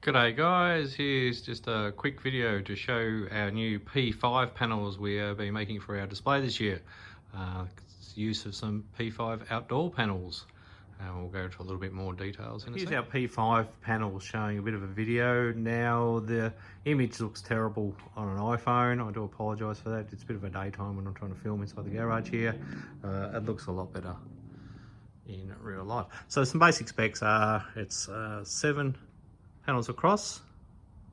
G'day guys, here's just a quick video to show our new P5 panels we have been making for our display this year. It's use of some P5 outdoor panels. We'll go into a little bit more details in a second. Here's our P5 panels showing a bit of a video. Now the image looks terrible on an iPhone. I do apologise for that. It's a bit of a daytime when I'm trying to film inside the garage here. It looks a lot better in real life. So some basic specs are it's 7 panels across,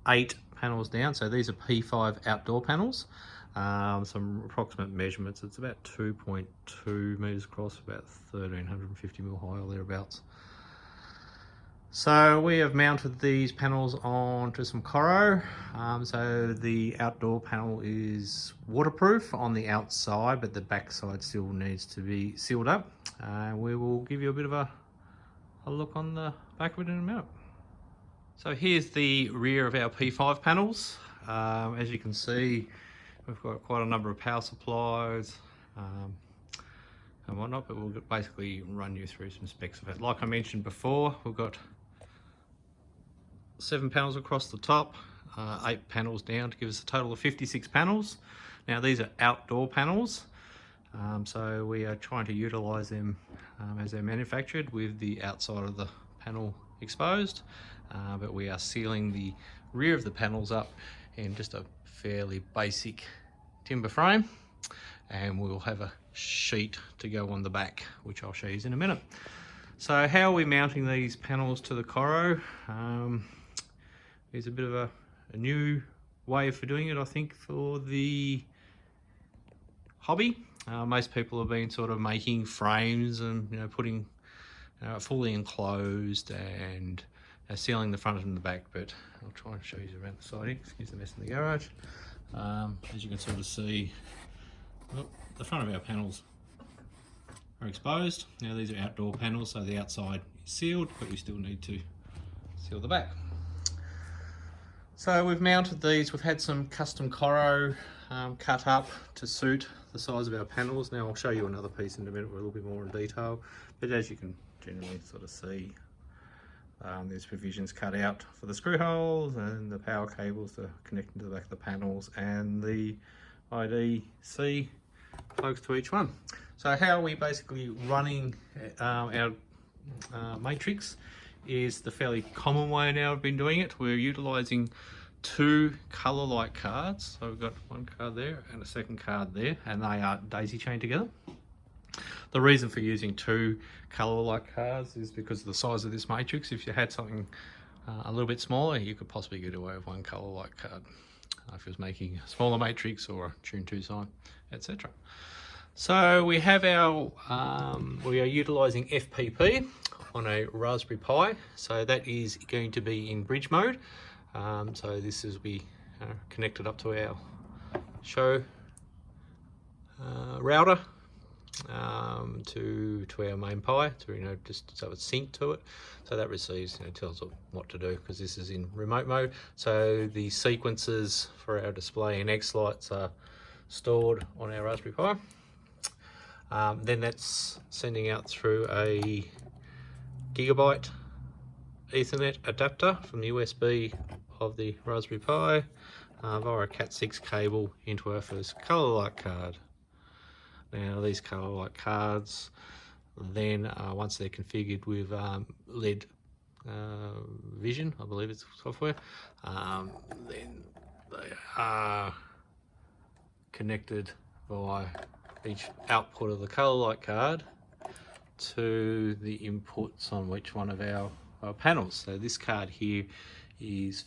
8 panels down. So these are P5 outdoor panels. Some approximate measurements, it's about 2.2 meters across, about 1350 mil high or thereabouts. So we have mounted these panels onto some Coro. So the outdoor panel is waterproof on the outside, but the back side still needs to be sealed up. We will give you a bit of a look on the back of it in a minute. So here's the rear of our P5 panels. As you can see, we've got quite a number of power supplies and whatnot, but we'll basically run you through some specs of it. Like I mentioned before, we've got 7 panels across the top, 8 panels down to give us a total of 56 panels. Now these are outdoor panels, so we are trying to utilise them as they're manufactured with the outside of the panel exposed, but we are sealing the rear of the panels up in just a fairly basic timber frame, and we'll have a sheet to go on the back, which I'll show you in a minute. So how are we mounting these panels to the Coro? There's a bit of a new way for doing it, I think, for the hobby. Most people have been sort of making frames and putting fully enclosed and sealing the front and the back, but I'll try and show you around the siding. Excuse the mess in the garage. As you can sort of see, the front of our panels are exposed. Now these are outdoor panels, so the outside is sealed, but we still need to seal the back. So we've mounted these. We've had some custom Coro cut up to suit the size of our panels. Now I'll show you another piece in a minute with a little bit more in detail, but as you can generally sort of see, there's provisions cut out for the screw holes and the power cables to connect into the back of the panels, and the IDC plugs to each one. So how are we basically running our matrix is the fairly common way now I've been doing it. We're utilising 2 Colorlight cards. So we've got one card there and a second card there, and they are daisy chained together. The reason for using 2 Colorlight cards is because of the size of this matrix. If you had something a little bit smaller, you could possibly get away with 1 Colorlight card if you was making a smaller matrix or a Tune 2 sign, etc. So we have our, we are utilising FPP on a Raspberry Pi. So that is going to be in bridge mode. So this is be connected up to our show router. To our main Pi, to just so it's synced to it, so that receives tells it what to do, because this is in remote mode. So the sequences for our display and X lights are stored on our Raspberry Pi. Then that's sending out through a gigabyte Ethernet adapter from the USB of the Raspberry Pi via a Cat6 cable into our first Colorlight card. Now these Colorlight cards, then once they're configured with LED Vision, I believe it's software, then they are connected via each output of the Colorlight card to the inputs on each one of our panels. So this card here is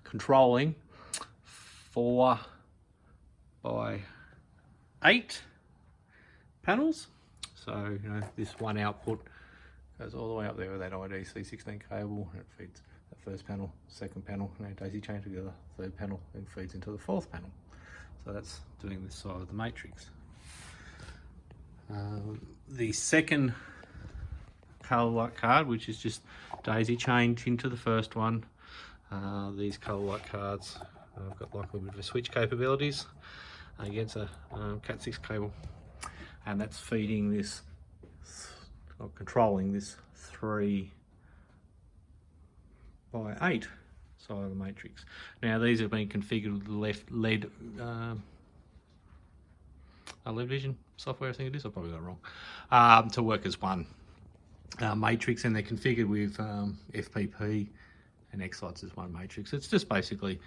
controlling 4 by 8 panels. So this one output goes all the way up there with that IDC 16 cable, and it feeds that first panel, second panel, daisy chain together, third panel, then feeds into the fourth panel. So that's doing this side of the matrix. The second Colorlight card, which is just daisy chained into the first one, these Colorlight cards have got like a little bit of a switch capabilities against a Cat6 cable, and that's feeding this, or controlling this 3 by 8 side of the matrix. Now these have been configured with the left LED LED vision software, I think it is. I probably got it wrong. To work as one matrix, and they're configured with FPP and X-lights as one matrix. It's just basically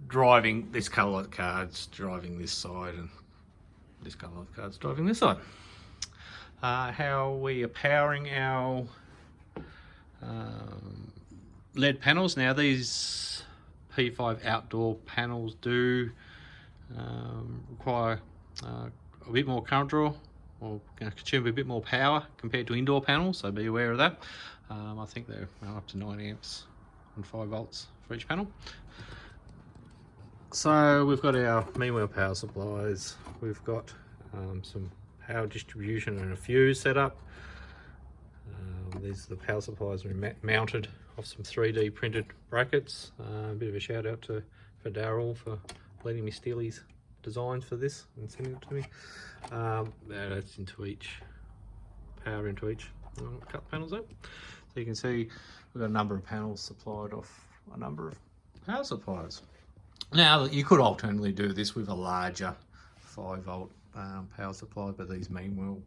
driving this Colorlight card's driving this side, and this Colorlight card's driving this side. How we are powering our LED panels. Now these P5 outdoor panels do require a bit more current draw, or consume a bit more power compared to indoor panels, so be aware of that. I think they're up to 9 amps and 5 volts for each panel. So we've got our mean wheel power supplies, we've got some power distribution and a fuse set up. These are the power supplies mounted off some 3D printed brackets. A bit of a shout out for Daryl for letting me steal his designs for this and sending it to me. That's into each, power into each. I'll cut the panels out. So you can see we've got a number of panels supplied off a number of power supplies. Now you could alternately do this with a larger 5 volt power supply, but these mean wheel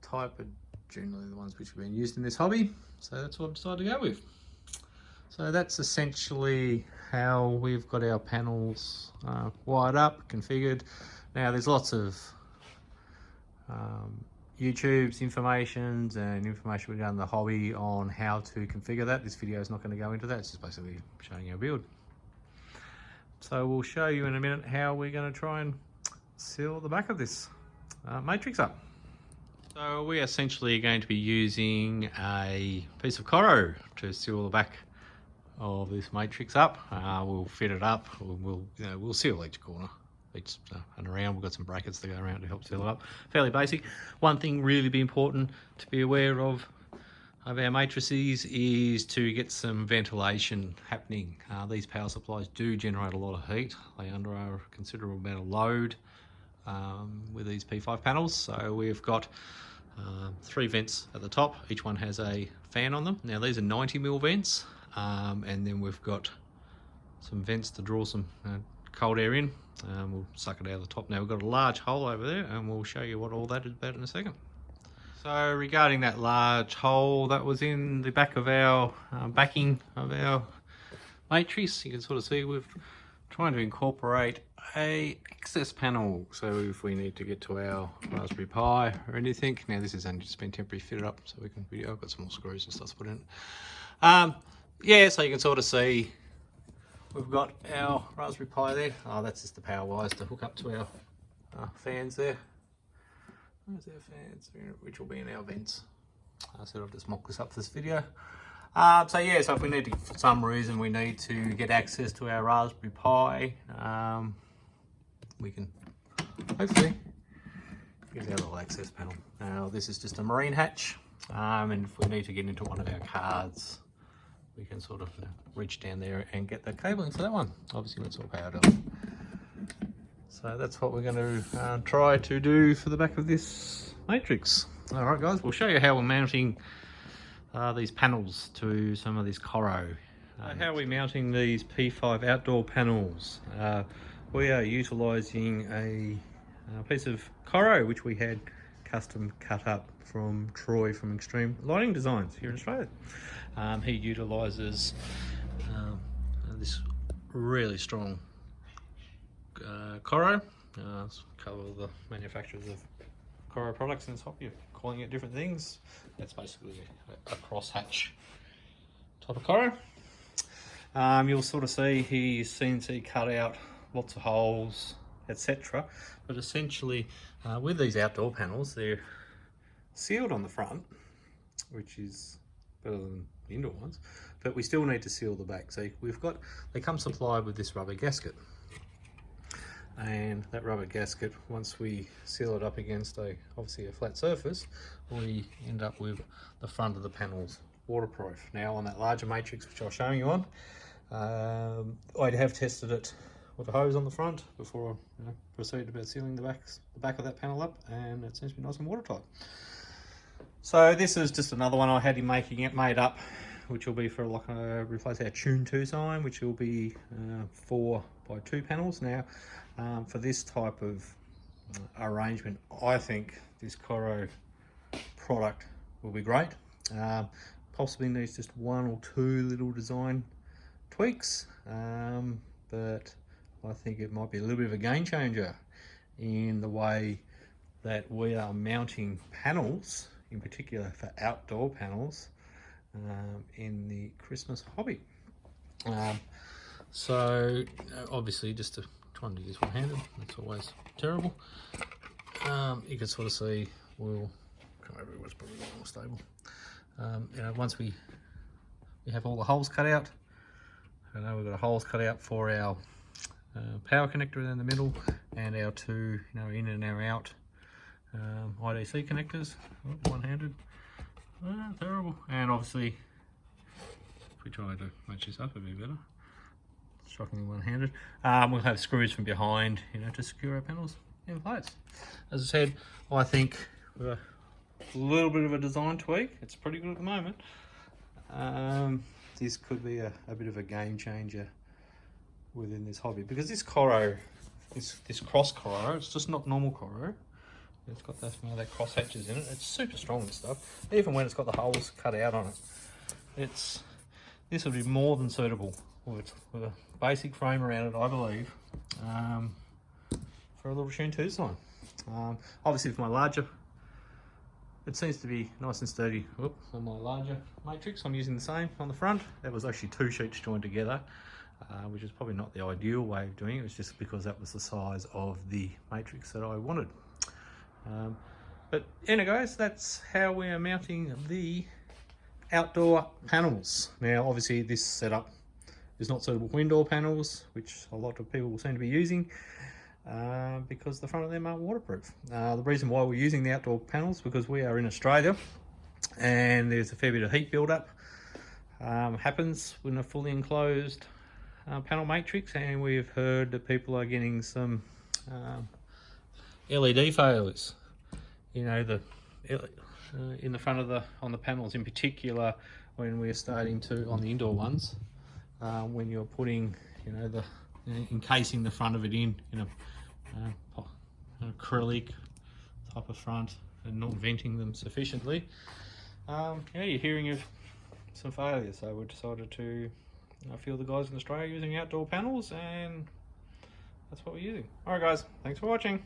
type are generally the ones which have been used in this hobby, so that's what I've decided to go with. So that's essentially how we've got our panels wired up, configured. Now there's lots of YouTube's information regarding the hobby on how to configure that. This video is not going to go into that, it's just basically showing our build. So we'll show you in a minute how we're going to try and seal the back of this matrix up. So we are essentially going to be using a piece of Coro to seal the back of this matrix up. We'll fit it up. We'll seal each corner, and around. We've got some brackets to go around to help seal it up. Fairly basic. One thing really be important to be aware of our matrices is to get some ventilation happening. These power supplies do generate a lot of heat. They under a considerable amount of load with these P5 panels. So we've got 3 vents at the top. Each one has a fan on them. Now these are 90mm vents, and then we've got some vents to draw some cold air in. We'll suck it out of the top. Now we've got a large hole over there, and we'll show you what all that is about in a second. So regarding that large hole that was in the back of our backing of our matrix, you can sort of see we're trying to incorporate a access panel. So if we need to get to our Raspberry Pi or anything, now this is only just been temporarily fitted up so we can video. I've got some more screws and stuff to put in. Yeah, so you can sort of see we've got our Raspberry Pi there. Oh, that's just the power wires to hook up to our fans there. There's our fans, which will be in our vents. So I'll just mock this up for this video. So yeah, so if we need to, for some reason, we need to get access to our Raspberry Pi, we can hopefully get our little access panel. Now this is just a marine hatch, and if we need to get into one of our cards, we can sort of reach down there and get the cabling for that one. Obviously, when it's all powered up. So that's what we're going to try to do for the back of this matrix. All right, guys, we'll show you how we're mounting these panels to some of this Coro. How are we mounting these P5 outdoor panels? We are utilising a piece of Coro which we had custom cut up from Troy from Extreme Lighting Designs here in Australia. He utilises this really strong Coro. A couple of the manufacturers of Coro products in this hobby are calling it different things. That's basically a crosshatch type of Coro. You'll sort of see he's CNC cut out lots of holes, etc. But essentially, with these outdoor panels, they're sealed on the front, which is better than the indoor ones. But we still need to seal the back. So they come supplied with this rubber gasket. And that rubber gasket, once we seal it up against obviously a flat surface, we end up with the front of the panels waterproof. Now on that larger matrix, which I'll show you on, I have tested it with a hose on the front before I proceeded about sealing the back of that panel up, and it seems to be nice and watertight. So this is just another one I had him made up, which will be for like replace our Tune 2 sign, which will be 4x2 panels. Now, for this type of arrangement, I think this Coro product will be great. Possibly needs just one or two little design tweaks, but I think it might be a little bit of a game changer in the way that we are mounting panels, in particular for outdoor panels, in the Christmas hobby. So obviously, just trying to use one-handed, that's always terrible. You can sort of see, we'll come over, it's probably a little more stable. You know, once we have all the holes cut out, I know we've got holes cut out for our power connector in the middle, and our two, you know, in and our out IDC connectors. Oh, one-handed, terrible. And obviously, if we try to match this up a bit better, shockingly one-handed. We'll have screws from behind, you know, to secure our panels in place. As I said, I think with a little bit of a design tweak, it's pretty good at the moment. This could be a bit of a game changer within this hobby, because this Coro, this cross Coro, it's just not normal Coro. It's got that, you know, that cross hatches in it. It's super strong and stuff. Even when it's got the holes cut out on it, this would be more than suitable with a basic frame around it, I believe, for a little Tune 2 sign. Obviously, with my larger, it seems to be nice and sturdy. Whoop, on my larger matrix, I'm using the same on the front. That was actually two sheets joined together, which is probably not the ideal way of doing it. It was just because that was the size of the matrix that I wanted. But anyway, guys, that's how we are mounting the outdoor panels. Now, obviously, this setup is not suitable for indoor panels, which a lot of people seem to be using, because the front of them aren't waterproof. The reason why we're using the outdoor panels, because we are in Australia and there's a fair bit of heat build-up happens when a fully enclosed panel matrix, and we've heard that people are getting some LED failures, you know, in the front of on the panels, in particular when we're starting to, on the indoor ones, when you're putting, you know, encasing the front of it in an acrylic type of front and not venting them sufficiently, yeah, you're hearing of some failures. So we decided to field the guys in Australia using outdoor panels, and that's what we're using. Alright guys, thanks for watching.